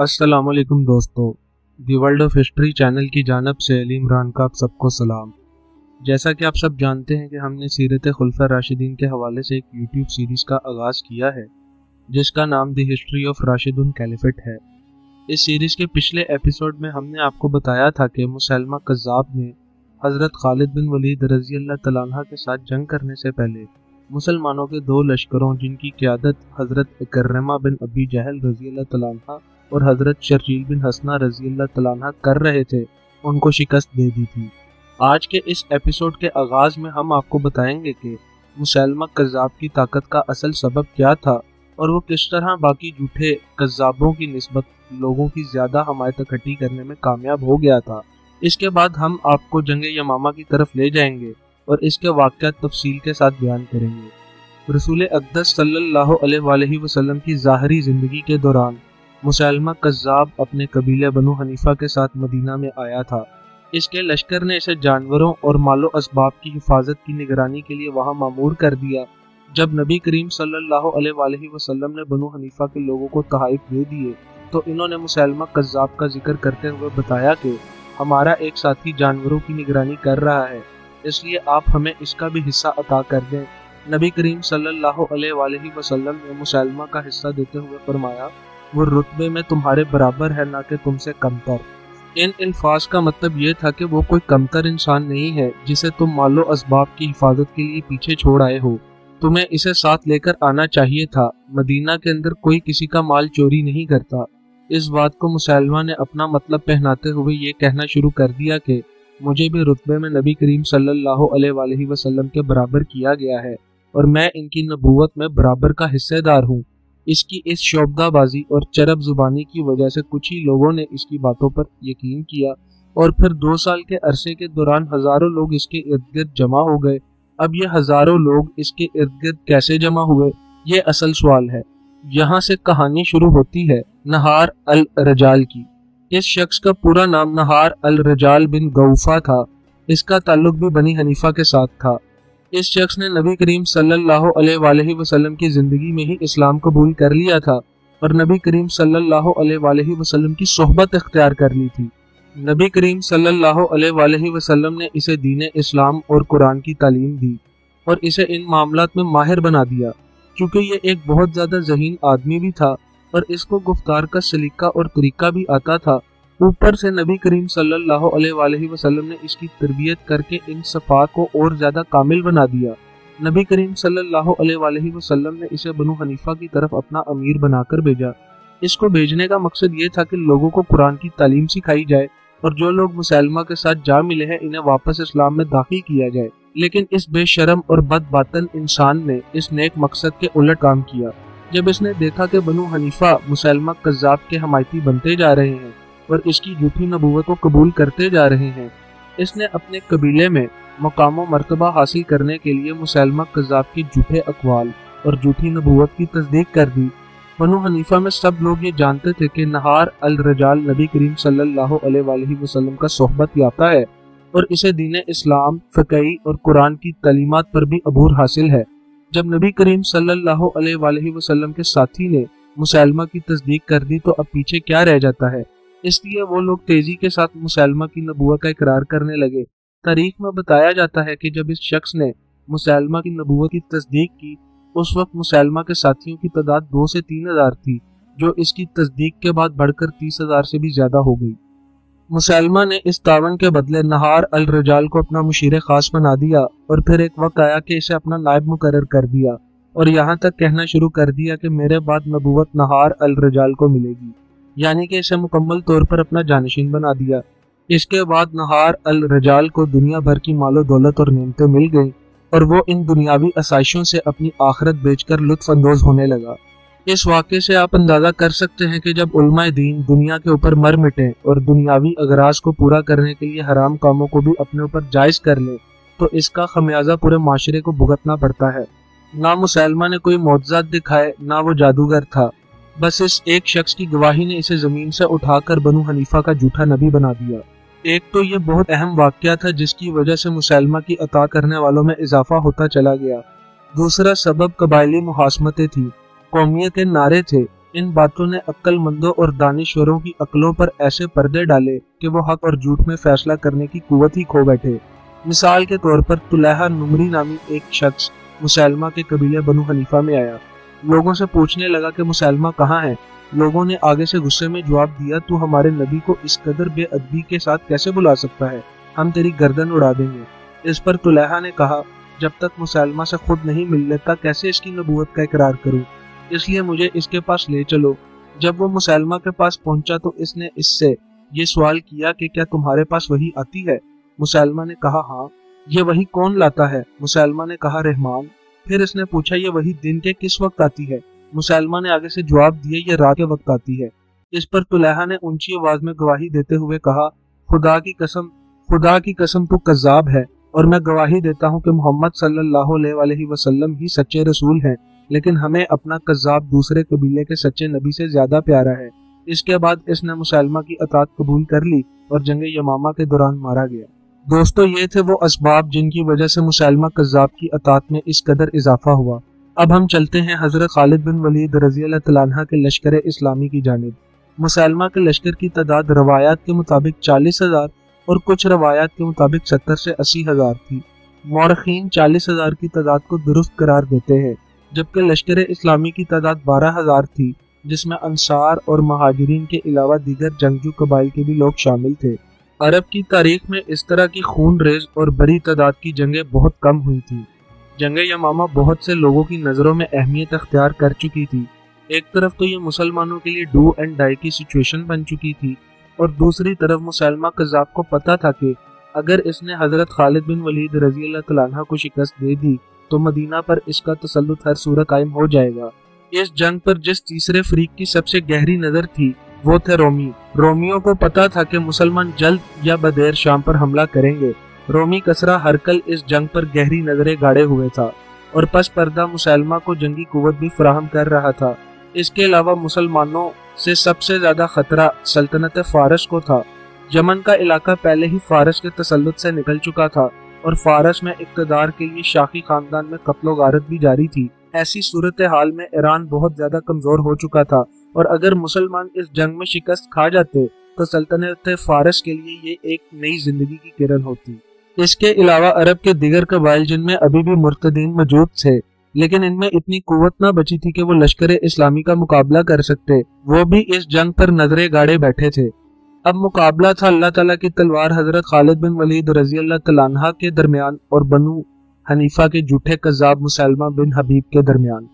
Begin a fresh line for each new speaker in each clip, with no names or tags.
अस्सलाम वालेकुम दोस्तों, the world of history channel की जानब से अली इमरान का आप सबको सलाम। जैसा कि आप सब जानते हैं कि हमने सीरत खुलफा राशिदीन के हवाले से एक यूट्यूब सीरीज़ का आगाज़ किया है जिसका नाम दी हिस्ट्री ऑफ राशिदुन कैलिफेट है। इस सीरीज़ के पिछले एपिसोड में हमने आपको बताया था कि मुसैलमा कज़्ज़ाब ने हज़रत खालिद बिन वलीद रज़ी अल्लाह तआला अन्हु के साथ जंग करने से पहले मुसलमानों के दो लश्करों जिनकी क़यादत हज़रत इकर्रमा बिन अबी जहल रज़ी अल्लाह तआला अन्हु और हज़रत शर्जील बिन हसना रज़ी अल्लाह तआला अन्हा कर रहे थे, उनको शिकस्त दे दी थी। आज के इस एपिसोड के आगाज़ में हम आपको बताएंगे कि मुसैलमा कज़्ज़ाब की ताकत का असल सबब क्या था और वो किस तरह बाकी झूठे कज़्ज़ाबों की निस्बत लोगों की ज़्यादा हमायत इकट्ठी करने में कामयाब हो गया था। इसके बाद हम आपको जंग यमामा की तरफ ले जाएंगे और इसके वाक़यात तफसील के साथ बयान करेंगे। रसूल अक़दस सल्लल्लाहु अलैहि वसल्लम की ज़ाहरी ज़िंदगी के दौरान मुसैलमा कज़्ज़ाब अपने कबीले बनु हनीफा के साथ मदीना में आया था। इसके लश्कर ने इसे जानवरों और मालो असबाब की हिफाजत की निगरानी के लिए वहां मामूर कर दिया। जब नबी करीम सल्लल्लाहु अलैहि वसल्लम ने बनु हनीफा के लोगों को तहाइफ दे दिए तो इन्होंने मुसैलमा कज़्ज़ाब का जिक्र करते हुए बताया कि हमारा एक साथी जानवरों की निगरानी कर रहा है, इसलिए आप हमें इसका भी हिस्सा अता कर दें। नबी करीम सल्लल्लाहु अलैहि वसल्लम ने मुसैलमा का हिस्सा देते हुए फरमाया, वो रुतबे में तुम्हारे बराबर है, ना कि तुमसे कमतर। इन अल्फाज का मतलब ये था कि वो कोई कमतर इंसान नहीं है जिसे तुम मालो असबाब की हिफाजत के लिए पीछे छोड़ आए हो, तुम्हें इसे साथ लेकर आना चाहिए था। मदीना के अंदर कोई किसी का माल चोरी नहीं करता। इस बात को मुसैलमा ने अपना मतलब पहनाते हुए ये कहना शुरू कर दिया कि मुझे भी रुतबे में नबी करीम सल्लल्लाहु अलैहि वसल्लम के बराबर किया गया है और मैं इनकी नबूवत में बराबर का हिस्सेदार हूँ। इसकी इस शोबदाबाजी और चरब जुबानी की वजह से कुछ ही लोगों ने इसकी बातों पर यकीन किया और फिर 2 साल के अरसे के दौरान हजारों लोग इसके इर्द गिर्द जमा हो गए। अब ये हजारों लोग इसके इर्द गिर्द कैसे जमा हुए, ये असल सवाल है। यहाँ से कहानी शुरू होती है नहार अल रजाल की। इस शख्स का पूरा नाम नहार अल रजाल बिन गौफा था। इसका ताल्लुक भी बनी हनीफा के साथ था। इस शख्स ने नबी करीम सल्लल्लाहु अलैहि वसल्लम की जिंदगी में ही इस्लाम कबूल कर लिया था और नबी करीम सल्लल्लाहु अलैहि वसल्लम की सोहबत इख्तियार कर ली थी। नबी करीम सल्लल्लाहु अलैहि वसल्लम ने इसे दीन इस्लाम और कुरान की तालीम दी और इसे इन मामलात में माहिर बना दिया। क्योंकि ये एक बहुत ज्यादा ज़हीन आदमी भी था और इसको गुफ्तार का सलीका और तरीका भी आता था, ऊपर से नबी करीम सल्लल्लाहु अलैहि वसल्लम ने इसकी तरबियत करके इन सफ़ात को और ज्यादा कामिल बना दिया। नबी करीम सल्लल्लाहु अलैहि वसल्लम ने इसे बनु हनीफा की तरफ अपना अमीर बनाकर भेजा। इसको भेजने का मकसद ये था कि लोगों को कुरान की तालीम सिखाई जाए और जो लोग मुसैलमा के साथ जा मिले हैं इन्हें वापस इस्लाम में दाखिल किया जाए। लेकिन इस बेशरम और बदबातन इंसान ने इस नेक मकसद के उलट काम किया। जब इसने देखा कि बनु हनीफा मुसैलमा कज़्ज़ाब के हमायती बनते जा रहे हैं और इसकी झूठी नबूवत को कबूल करते जा रहे हैं, इसने अपने कबीले में मकाम व मर्तबा हासिल करने के लिए मुसैलमा कज़्ज़ाब के झूठे अक़वाल और झूठी नबूवत की तस्दीक कर दी। बनु हनीफा में सब लोग ये जानते थे कि नहार अल रजाल नबी करीम सल्लल्लाहु अलैहि वसल्लम का सोहबत याफ्ता है और इसे दीन इस्लाम, फ़िक़ही और कुरान की तालीमात पर भी अबूर हासिल है। जब नबी करीम सल्लल्लाहु अलैहि वसल्लम के साथी ने मुसैलमा की तस्दीक कर दी तो अब पीछे क्या रह जाता है। इसलिए वो लोग तेजी के साथ मुसैलमा की नबूवत का इकरार करने लगे। तारीख में बताया जाता है कि जब इस शख्स ने मुसैलमा की नबूवत की तस्दीक की उस वक्त मुसैलमा के साथियों की तादाद 2 से 3 हज़ार थी, जो इसकी तस्दीक के बाद बढ़कर 30 हज़ार से भी ज्यादा हो गई। मुसैलमा ने इस तावन के बदले नहार अल रजाल को अपना मुशीर खास बना दिया और फिर एक वक्त आया कि इसे अपना नायब मुकर्रर कर दिया और यहाँ तक कहना शुरू कर दिया कि मेरे बाद नबूवत नहार अल रजाल को मिलेगी, यानी कि इसे मुकम्मल तौर पर अपना जानशीन बना दिया। इसके बाद नहार अल रजाल को दुनिया भर की मालो दौलत और नेमतें मिल गईं और वो इन दुनियावी आसाइशों से अपनी आखिरत बेचकर लुत्फ अंदोज होने लगा। इस वाक़े से आप अंदाजा कर सकते हैं कि जब उलमाए दीन दुनिया के ऊपर मर मिटे और दुनियावी अगराज को पूरा करने के लिए हराम कामों को भी अपने ऊपर जायज कर ले तो इसका खमियाजा पूरे माशरे को भुगतना पड़ता है। ना मुसैलमा ने कोई मौजज़ात दिखाए, ना वो जादूगर था, बस इस एक शख्स की गवाही ने इसे जमीन से उठाकर बनु हनीफा का झूठा नबी बना दिया। एक तो ये बहुत अहम वाक़या था जिसकी वजह से मुसैलमा की अता करने वालों में इजाफा होता चला गया। दूसरा सबब कबायली मुहासमतें थी, कौमियत के नारे थे ان باتوں نے عقل مندوں اور دانشوروں کی عقلوں پر ایسے پردے ڈالے کہ وہ حق اور جھوٹ میں فیصلہ کرنے کی قوت ہی کھو بیٹھے۔ مثال کے طور پر طلحہ نمری نامی ایک شخص مسیلمہ کے قبیلے بنو حنیفہ میں آیا، لوگوں سے پوچھنے لگا کہ مسیلمہ کہاں ہے۔ لوگوں نے آگے سے غصے میں جواب دیا، تو ہمارے نبی کو اس قدر بے ادبی کے ساتھ کیسے بلا سکتا ہے، ہم تیری گردن اڑا دیں گے۔ اس پر طلحہ نے کہا، جب تک مسیلمہ سے خود نہیں مل لیتا کیسے اس کی نبوت کا اقرار کروں، اس لیے مجھے اس کے پاس لے چلو۔ جب وہ مسیلمہ کے پاس پہنچا تو اس نے اس سے یہ سوال کیا کہ کیا تمہارے پاس وحی آتی ہے؟ مسیلمہ نے کہا ہاں۔ یہ وحی کون لاتا ہے؟ مسیلمہ نے کہا رحمان۔ پھر اس نے پوچھا یہ وحی دن کے کس وقت آتی ہے؟ مسیلمہ نے آگے سے جواب دیا یہ رات کے وقت آتی ہے۔ اس پر طلحہ نے اونچی آواز میں گواہی دیتے ہوئے کہا، خدا کی قسم تو کذاب ہے، اور میں گواہی دیتا ہوں کہ محمد صلی اللہ علیہ وسلم ہی سچے رسول ہیں، لیکن ہمیں اپنا کذاب دوسرے قبیلے کے سچے نبی سے زیادہ پیارا ہے۔ اس کے بعد اس نے مسیلمہ کی اطاعت قبول کر لی اور جنگ یمامہ کے دوران مارا گیا۔ دوستو، یہ تھے وہ اسباب جن کی وجہ سے مسیلمہ کذاب کی اطاعت میں اس قدر اضافہ ہوا۔ اب ہم چلتے ہیں حضرت خالد بن ولید رضی اللہ تعالیٰ عنہ کے لشکر اسلامی کی جانب۔ مسیلمہ کے لشکر کی تعداد روایات کے مطابق 40,000 اور کچھ روایات کے مطابق 70 سے 80,000 تھی۔ مورخین 40,000 کی تعداد کو درست قرار دیتے ہیں، جبکہ لشکر اسلامی کی تعداد 12,000 تھی، جس میں انصار اور مہاجرین کے علاوہ دیگر جنگجو قبائل کے بھی لوگ شامل تھے۔ عرب کی تاریخ میں اس طرح کی خون ریز اور بڑی تعداد کی جنگیں بہت کم ہوئی تھیں۔ جنگ یمامہ بہت سے لوگوں کی نظروں میں اہمیت اختیار کر چکی تھی۔ ایک طرف تو یہ مسلمانوں کے لیے ڈو اینڈ ڈائی کی سچویشن بن چکی تھی، اور دوسری طرف مسیلمہ کذاب کو پتا تھا کہ اگر اس نے حضرت خالد بن ولید رضی اللہ تعالیٰ عنہ کو شکست دے دی تو مدینہ پر اس کا تسلط ہر صورت قائم ہو جائے گا۔ اس جنگ پر جس تیسرے فریق کی سب سے گہری نظر تھی وہ تھے رومی۔ رومیوں کو پتا تھا کہ مسلمان جلد یا بدیر شام پر حملہ کریں گے۔ رومی کسرا ہرکل اس جنگ پر گہری نظریں گاڑے ہوئے تھا، اور پس پردہ مسیلمہ کو جنگی قوت بھی فراہم کر رہا تھا۔ اس کے علاوہ مسلمانوں سے سب سے زیادہ خطرہ سلطنت فارس کو تھا۔ یمن کا علاقہ پہلے ہی فارس کے تسلط سے نکل چکا تھا، اور فارس میں اقتدار کے لیے شاخی خاندان میں قتل و غارت بھی جاری تھی۔ ایسی صورتحال میں ایران بہت زیادہ کمزور ہو چکا تھا، اور اگر مسلمان اس جنگ میں شکست کھا جاتے تو سلطنت فارس کے لیے یہ ایک نئی زندگی کی کرن ہوتی۔ اس کے علاوہ عرب کے دیگر قبائل جن میں ابھی بھی مرتدین موجود تھے، لیکن ان میں اتنی قوت نہ بچی تھی کہ وہ لشکر اسلامی کا مقابلہ کر سکتے، وہ بھی اس جنگ پر نظریں گاڑے بیٹھے تھے۔ اب مقابلہ تھا اللہ تعالیٰ کی تلوار حضرت خالد بن ولید رضی اللہ تعالیٰ عنہ کے درمیان اور بنو حنیفہ کے جھوٹے کذاب مسیلمہ بن حبیب کے درمیان۔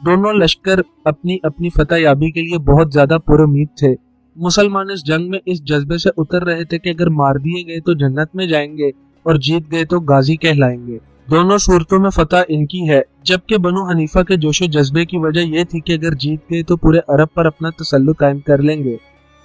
دونوں لشکر اپنی اپنی فتح یابی کے لیے بہت زیادہ پر امید تھے۔ مسلمان اس جنگ میں اس جذبے سے اتر رہے تھے کہ اگر مار دیے گئے تو جنت میں جائیں گے اور جیت گئے تو غازی کہلائیں گے۔ دونوں صورتوں میں فتح ان کی ہے، جبکہ بنو حنیفہ کے جوش و جذبے کی وجہ یہ تھی کہ اگر جیت گئے تو پورے عرب پر اپنا تسلط قائم کر لیں گے۔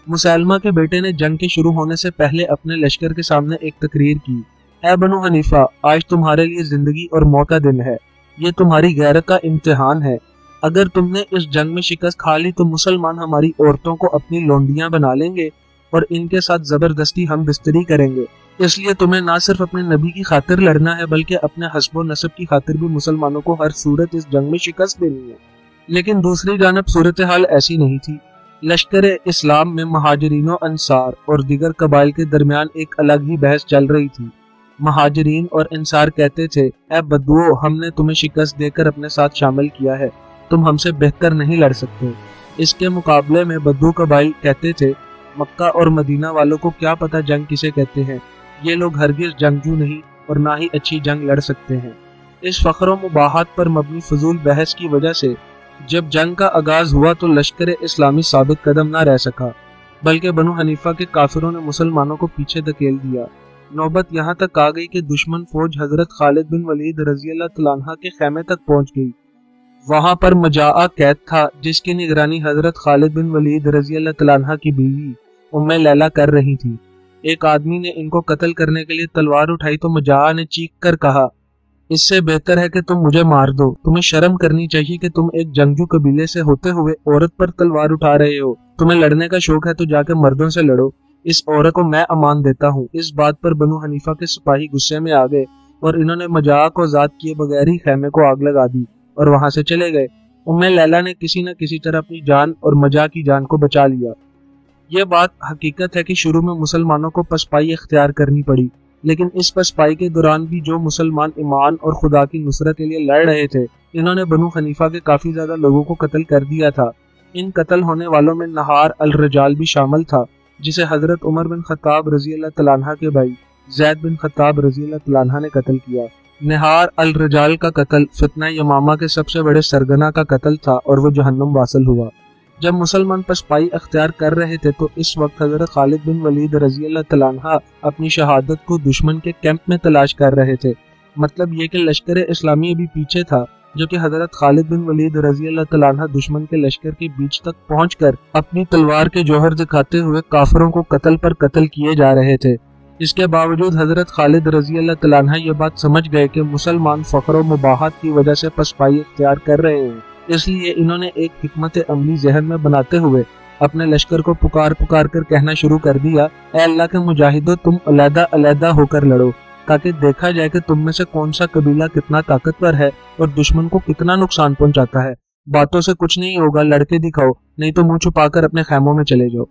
مسیلمہ کے بیٹے نے جنگ کے شروع ہونے سے پہلے اپنے لشکر کے سامنے ایک تقریر کی، اے بنو حنیفہ، آج تمہارے لیے زندگی اور موت کا دن ہے، یہ تمہاری غیرت کا امتحان ہے۔ اگر تم نے اس جنگ میں شکست کھا لی تو مسلمان ہماری عورتوں کو اپنی لونڈیاں بنا لیں گے اور ان کے ساتھ زبردستی ہم بستری کریں گے۔ اس لیے تمہیں نہ صرف اپنے نبی کی خاطر لڑنا ہے بلکہ اپنے حسب و نسب کی خاطر بھی مسلمانوں کو ہر صورت اس جنگ میں شکست دینی ہے۔ لیکن دوسری جانب صورتحال ایسی نہیں تھی۔ لشکر اسلام میں مہاجرین و انصار اور دیگر قبائل کے درمیان ایک الگ ہی بحث چل رہی تھی۔ مہاجرین اور انصار کہتے تھے، اے بدوؤ، ہم نے تمہیں شکست دے کر اپنے ساتھ شامل کیا ہے، تم ہم سے بہتر نہیں لڑ سکتے۔ اس کے مقابلے میں بدو قبائل کہتے تھے، مکہ اور مدینہ والوں کو کیا پتہ جنگ کسے کہتے ہیں، یہ لوگ ہرگز جنگجو نہیں اور نہ ہی اچھی جنگ لڑ سکتے ہیں۔ اس فخر و مباحثت پر مبنی فضول بحث کی وجہ سے جب جنگ کا آغاز ہوا تو لشکر اسلامی ثابت قدم نہ رہ سکا، بلکہ بنو حنیفہ کے کافروں نے مسلمانوں کو پیچھے دھکیل دیا۔ نوبت یہاں تک آ گئی کہ دشمن فوج حضرت خالد بن ولید رضی اللہ تعالیٰ عنہ کے خیمے تک پہنچ گئی۔ وہاں پر مجاعہ قید تھا جس کی نگرانی حضرت خالد بن ولید رضی اللہ تعالیٰ عنہ کی بیوی ام لیلہ کر رہی تھی۔ ایک آدمی نے ان کو قتل کرنے کے لیے تلوار اٹھائی تو مجاعہ نے چیخ کر کہا، اس سے بہتر ہے کہ تم مجھے مار دو، تمہیں شرم کرنی چاہیے کہ تم ایک جنگجو قبیلے سے ہوتے ہوئے عورت پر تلوار اٹھا رہے ہو، تمہیں لڑنے کا شوق ہے تو جا کے مردوں سے لڑو، اس عورت کو میں امان دیتا ہوں۔ اس بات پر بنو حنیفہ کے سپاہی غصے میں آ گئے اور انہوں نے مجاعہ کو ذات کیے بغیر ہی خیمے کو آگ لگا دی اور وہاں سے چلے گئے۔ लैला ने किसी न किसी तरह अपनी जान और मजा की जान को बचा लिया। ये बात हकीकत है कि शुरू में मुसलमानों को पसपाई इख्तियार करनी पड़ी, लेकिन इस पसपाई के दौरान भी जो मुसलमान ईमान और खुदा की नुसरत के लिए लड़ रहे थे, इन्होंने बनु हनीफा के काफी ज्यादा लोगों को कत्ल कर दिया था। इन कत्ल होने वालों में नहार अल रजाल भी शामिल था, जिसे हजरत उमर बिन खत्ताब रजी अल्लाह तआला अन्हा के भाई जैद बिन खत्ताब रजी अल्लाह तआला अन्हा ने कत्ल किया। नहार अल रजाल का कत्ल फितना यमामा के सबसे बड़े सरगना का कत्ल था और वो जहन्नुम वासिल हुआ। जब मुसलमान पसपाई अख्तियार कर रहे थे तो इस वक्त हजरत खालिद बिन वलीद रजी अल्लाह तआला अन्हा अपनी शहादत को दुश्मन के कैंप में तलाश कर रहे थे। मतलब ये कि लश्कर इस्लामी अभी पीछे था, जो कि हजरत खालिद बिन वलीद रजी अल्लाह तआला अन्हा दुश्मन के लश्कर के बीच तक पहुंचकर अपनी तलवार के जौहर दिखाते हुए काफिरों को कत्ल पर कत्ल किए जा रहे थे। इसके बावजूद हजरत खालिद रजी अल्लाह तआला अन्हा ये बात समझ गए कि मुसलमान फख्र और मुबाहत की वजह से पसपाई इख्तियार कर रहे हैं, इसलिए इन्होंने एक हिकमत अमली जहन में बनाते हुए अपने लश्कर को पुकार पुकार कर कहना शुरू कर दिया, ऐ अल्लाह के मुजाहिदों, तुम अलहदा अलहदा होकर लड़ो, ताकि देखा जाए कि तुम में से कौन सा कबीला कितना ताकतवर है और दुश्मन को कितना नुकसान पहुंचाता है। बातों से कुछ नहीं होगा, लड़के दिखाओ, नहीं तो मुंह छुपाकर अपने खैमों में चले जाओ।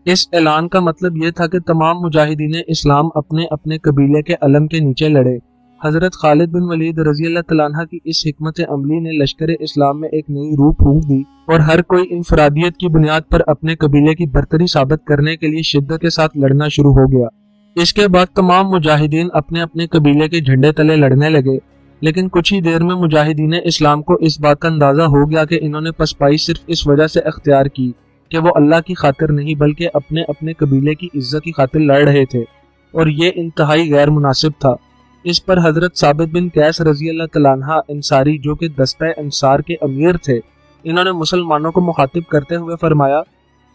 इस ऐलान का मतलब ये था कि तमाम मुजाहिदीन इस्लाम अपने अपने कबीले के अलम के नीचे लड़े। हजरत खालिद बिन वलीद रजी अल्लाह तआला अन्हा की इस हिकमत अमली ने लश्कर इस्लाम में एक नई रूह फूंक दी और हर कोई इंफरादियत की बुनियाद पर अपने कबीले की बरतरी साबित करने के लिए शिद्दत के साथ लड़ना शुरू हो गया। इसके बाद तमाम मुजाहिदीन अपने अपने कबीले के झंडे तले लड़ने लगे, लेकिन कुछ ही देर में मुजाहिदीन इस्लाम को इस बात का अंदाजा हो गया कि इन्होंने पसपाई सिर्फ इस वजह से अख्तियार की कि वो अल्लाह की खातिर नहीं बल्कि अपने अपने कबीले की इज्जत की खातिर लड़ रहे थे, और ये इंतहाई गैर मुनासिब था। इस पर हजरत साबित बिन कैस रजी अल्लाह तआला अन्हा अंसारी, जो कि दस्ता अंसार के अमीर थे, इन्होंने मुसलमानों को मुखातिब करते हुए फरमाया,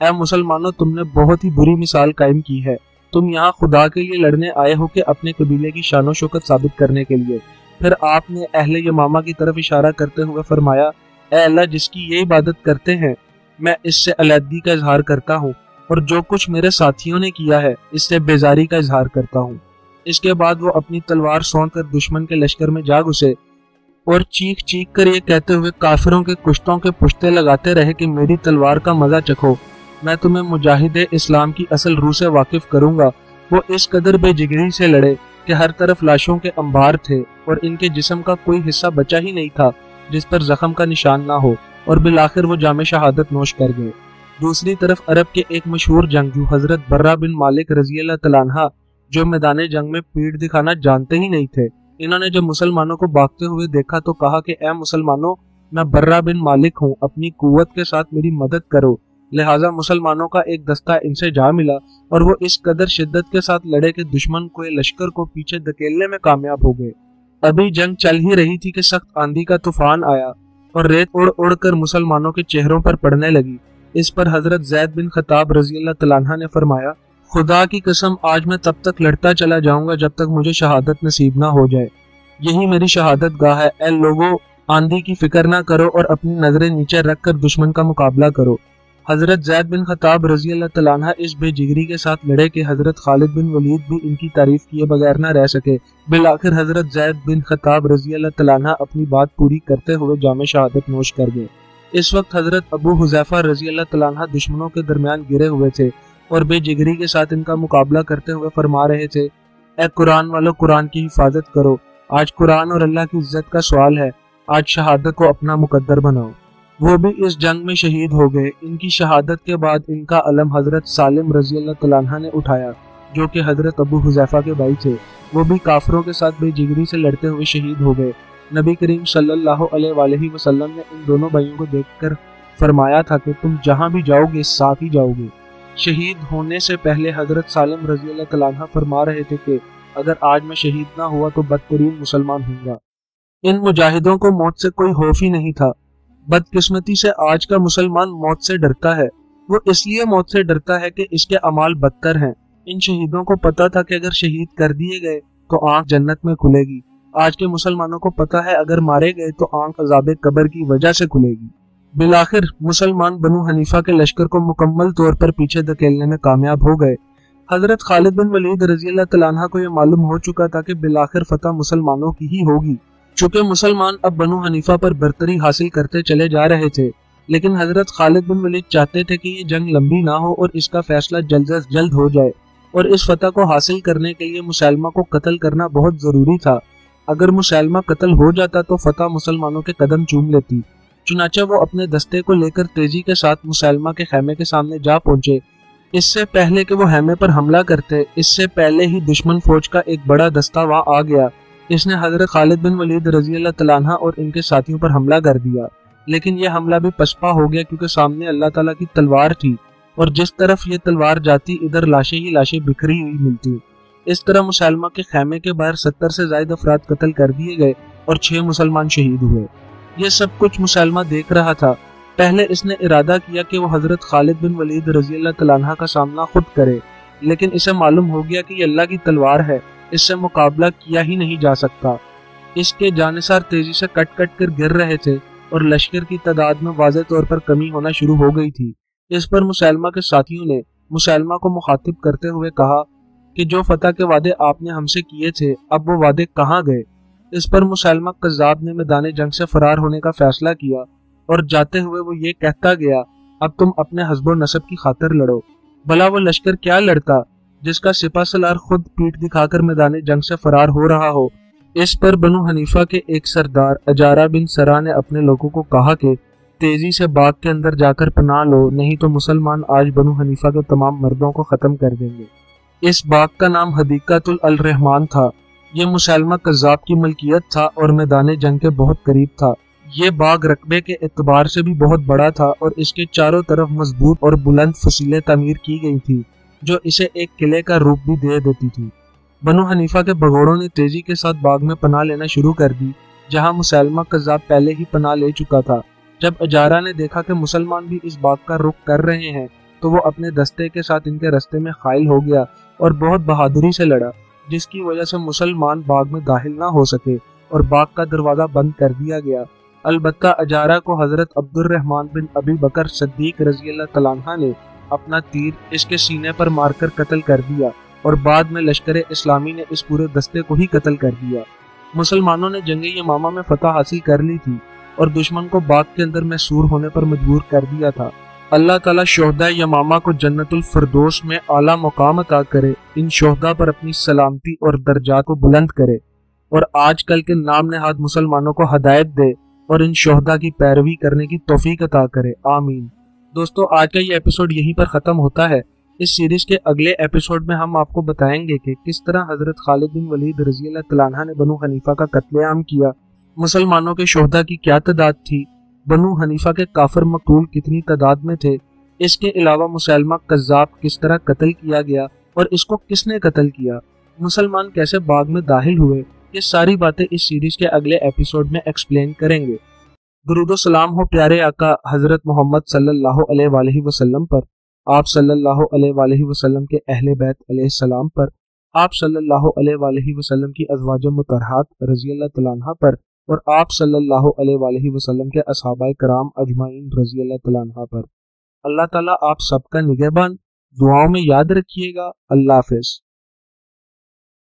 ऐ मुसलमानों, तुमने बहुत ही बुरी मिसाल कायम की है। तुम यहाँ खुदा के लिए लड़ने आए हो कि अपने कबीले की शानो शौकत साबित करने के लिए। फिर आपने अहले यमामा की तरफ इशारा करते हुए फरमाया, ऐ अल्लाह, जिसकी ये इबादत करते हैं, मैं इससे अलहदगी का इजहार करता हूँ, और जो कुछ मेरे साथियों ने किया है इससे बेजारी का इजहार करता हूँ। इसके बाद वो अपनी तलवार सौंध कर दुश्मन के लश्कर में जा घुसे और चीख चीख कर ये कहते हुए काफिरों के कुश्तों के पुश्ते लगाते रहे कि मेरी तलवार का मजा चखो, मैं तुम्हें मुजाहिद इस्लाम की असल रूह से वाकिफ करूंगा। वो इस कदर बेजिगरी से लड़े कि हर तरफ लाशों के अंबार थे और इनके जिस्म का कोई हिस्सा बचा ही नहीं था जिस पर जख्म का निशान ना हो, और बिलाखिर वो जामे शहादत नोश कर गए। दूसरी तरफ अरब के एक मशहूर जंगजू हजरत बर्रा बिन मालिक रजी अल्लाह तआला अन्हा, जो मैदान जंग में पीठ दिखाना जानते ही नहीं थे, इन्होंने जब मुसलमानों को भागते हुए देखा तो कहा कि ऐ मुसलमानों, मैं बर्रा बिन मालिक हूँ, अपनी कुव्वत के साथ मेरी मदद करो। लिहाजा मुसलमानों का एक दस्ता इनसे जा मिला और वो इस कदर शिद्दत के साथ लड़े कि दुश्मन को लश्कर को पीछे धकेलने में कामयाब हो गए। अभी जंग चल ही रही थी कि सख्त आंधी का तूफान आया और रेत उड़ उड़ कर मुसलमानों के चेहरों पर पड़ने लगी। इस पर हजरत जैद बिन खत्ताब रजी अल्लाह तआला अन्हा ने फरमाया, खुदा की कसम, आज मैं तब तक लड़ता चला जाऊंगा जब तक मुझे शहादत नसीब ना हो जाए। यही मेरी शहादत गाह है। ऐ लोगों, आंधी की फिक्र ना करो और अपनी नजरें नीचे रखकर दुश्मन का मुकाबला करो। हजरत जैद बिन खत्ताब रजी अल्लाह तआला अन्हा इस बेजिगरी के साथ लड़े कि हजरत खालिद बिन वलीद भी इनकी तारीफ किए बगैर न रह सके। बिलाखिर हजरत जैद बिन खत्ताब रजी अल्लाह तआला अन्हा अपनी बात पूरी करते हुए जामे शहादत नोश कर गए। इस वक्त हजरत अबू हुज़ैफा रजी अल्लाह तआला अन्हा दुश्मनों के दरमियान गिरे हुए थे और बेजिगरी के साथ इनका मुकाबला करते हुए फरमा रहे थे, ए कुरान वालों, कुरान की हिफाजत करो। आज कुरान और अल्लाह की इज्जत का सवाल है। आज शहादत को अपना मुकद्दर बनाओ। वो भी इस जंग में शहीद हो गए। इनकी शहादत के बाद इनका अलम हजरत सालिम रजी अल्लाह तआला अन्हा ने उठाया, जो कि हजरत अबू हुज़ैफा के भाई थे। वो भी काफिरों के साथ बेजिगरी से लड़ते हुए शहीद हो गए। नबी करीम सल्लल्लाहु अलैहि वसल्लम ने इन दोनों भाइयों को देखकर फरमाया था कि तुम जहां भी जाओगे साथ ही जाओगे। शहीद होने से पहले हजरत सालिम रजी अल्लाह तआला अन्हा फरमा रहे थे कि अगर आज मैं शहीद ना हुआ तो बदतरीन मुसलमान हूँगा। इन मुजाहिदों को मौत से कोई खौफ ही नहीं था। बदकिस्मती से आज का मुसलमान मौत से डरता है। वो इसलिए मौत से डरता है कि इसके अमाल बदतर हैं। इन शहीदों को पता था कि अगर शहीद कर दिए गए तो आंख जन्नत में खुलेगी। आज के मुसलमानों को पता है अगर मारे गए तो आंख अज़ाबे कब्र की वजह से खुलेगी। बिलाखिर मुसलमान बनु हनीफा के लश्कर को मुकम्मल तौर पर पीछे धकेलने में कामयाब हो गए। हजरत खालिद बिन वलीद रजी अल्लाह तआला अन्हा को यह मालूम हो चुका था कि बिलाखिर फतह मुसलमानों की ही होगी, چونکہ مسلمان اب بنو حنیفہ پر برتری حاصل کرتے چلے جا رہے تھے، لیکن حضرت خالد بن ولید چاہتے تھے کہ یہ جنگ لمبی نہ ہو اور اس کا فیصلہ جلد از جلد ہو جائے، اور اس فتح کو حاصل کرنے کے لیے مسلمہ کو قتل کرنا بہت ضروری تھا۔ اگر مسلمہ قتل ہو جاتا تو فتح مسلمانوں کے قدم چوم لیتی۔ چنانچہ وہ اپنے دستے کو لے کر تیزی کے ساتھ مسلمہ کے خیمے کے سامنے جا پہنچے۔ اس سے پہلے کہ وہ خیمے پر حملہ کرتے، اس سے پہلے ہی دشمن فوج کا ایک بڑا دستہ وہاں آ گیا۔ اس نے حضرت خالد بن ولید رضی اللہ تعالیٰ عنہ اور ان کے ساتھیوں پر حملہ کر دیا، لیکن یہ حملہ بھی پسپا ہو گیا کیونکہ سامنے اللہ تعالیٰ کی تلوار تھی، اور جس طرف یہ تلوار جاتی ادھر لاشیں ہی لاشیں بکھری ہوئی ملتی۔ اس طرح مسلمہ کے خیمے کے باہر 70 سے زائد افراد قتل کر دیے گئے اور 6 مسلمان شہید ہوئے۔ یہ سب کچھ مسلمہ دیکھ رہا تھا۔ پہلے اس نے ارادہ کیا کہ وہ حضرت خالد بن ولید رضی اللہ تعالیٰ عنہ کا سامنا خود کرے، لیکن اسے معلوم ہو گیا کہ یہ اللہ کی تلوار ہے، اس سے مقابلہ کیا ہی نہیں جا سکتا۔ اس کے جانثار تیزی سے کٹ کٹ کر گر رہے تھے اور لشکر کی تعداد میں واضح طور پر کمی ہونا شروع ہو گئی تھی۔ اس پر مسلمہ کے ساتھیوں نے مسلمہ کو مخاطب کرتے ہوئے کہا کہ جو فتح کے وعدے آپ نے ہم سے کیے تھے، اب وہ وعدے کہاں گئے؟ اس پر مسلمہ کذاب نے میدان جنگ سے فرار ہونے کا فیصلہ کیا، اور جاتے ہوئے وہ یہ کہتا گیا، اب تم اپنے حسب و نسب کی خاطر لڑو۔ بھلا وہ لشکر کیا لڑتا جس کا سپہ سالار خود پیٹ دکھا کر میدان جنگ سے فرار ہو رہا ہو؟ اس پر بنو حنیفہ کے ایک سردار اجارہ بن سرا نے اپنے لوگوں کو کہا کہ تیزی سے باغ کے اندر جا کر پناہ لو، نہیں تو مسلمان آج بنو حنیفہ کے تمام مردوں کو ختم کر دیں گے۔ اس باغ کا نام حدیقۃ الرحمن تھا۔ یہ مسلمہ کذاب کی ملکیت تھا اور میدان جنگ کے بہت قریب تھا۔ یہ باغ رقبے کے اعتبار سے بھی بہت بڑا تھا اور اس کے چاروں طرف مضبوط اور بلند فصیلیں تعمیر کی گئی تھی جو اسے ایک قلعے کا روپ بھی دے دیتی تھی۔ بنو حنیفہ کے بگوڑوں نے تیزی کے ساتھ باغ میں پناہ لینا شروع کر دی، جہاں مسلمہ کذاب پہلے ہی پناہ لے چکا تھا۔ جب اجارہ نے دیکھا کہ مسلمان بھی اس باغ کا رخ کر رہے ہیں تو وہ اپنے دستے کے ساتھ ان کے رستے میں حائل ہو گیا اور بہت بہادری سے لڑا، جس کی وجہ سے مسلمان باغ میں داخل نہ ہو سکے اور باغ کا دروازہ بند کر دیا گیا۔ البتہ اجارہ کو حضرت عبد الرحمن بن ابی بکر صدیق رضی اللہ تعالیٰ عنہ نے اپنا تیر اس کے سینے پر مار کر قتل کر دیا، اور بعد میں لشکر اسلامی نے اس پورے دستے کو ہی قتل کر دیا۔ مسلمانوں نے جنگ یمامہ میں فتح حاصل کر لی تھی اور دشمن کو باغ کے اندر محصور ہونے پر مجبور کر دیا تھا۔ اللہ تعالیٰ شہداء یمامہ کو جنت الفردوس میں اعلیٰ مقام عطا کرے، ان شہداء پر اپنی سلامتی اور درجات کو بلند کرے، اور آج کل کے نام نہاد مسلمانوں کو ہدایت دے اور ان شہداء کی پیروی کرنے کی توفیق عطا کرے، آمین۔ دوستو، آج کا یہ ایپیسوڈ یہیں پر ختم ہوتا ہے۔ اس سیریز کے اگلے ایپیسوڈ میں ہم آپ کو بتائیں گے کہ کس طرح حضرت خالد بن ولید رضی اللہ تعالیٰ عنہ نے بنو حنیفہ کا قتل عام کیا، مسلمانوں کے شہداء کی کیا تعداد تھی، بنو حنیفہ کے کافر مقتول کتنی تعداد میں تھے، اس کے علاوہ مسلمہ کذاب کس طرح قتل کیا گیا اور اس کو کس نے قتل کیا، مسلمان کیسے باغ میں داخل ہوئے، یہ ساری باتیں اس سیریز کے اگلے ایپیسوڈ میں ایکسپلین کریں گے۔ درود و سلام ہو پیارے آقا حضرت محمد صلی اللہ علیہ وآلہ وسلم پر، آپ صلی اللہ علیہ وآلہ وسلم کے اہل بیت علیہ السلام پر، آپ صلی اللہ علیہ وآلہ وسلم کی ازواج مطہرات رضی اللہ تعالیٰ عنہ پر، اور آپ صلی اللہ علیہ وآلہ وسلم کے اصحابہ کرام اجمعین رضی اللہ تعالیٰ عنہ پر۔ اللہ تعالیٰ آپ سب کا نگہبان، دعاؤں میں یاد رکھیے گا۔ اللہ حافظ۔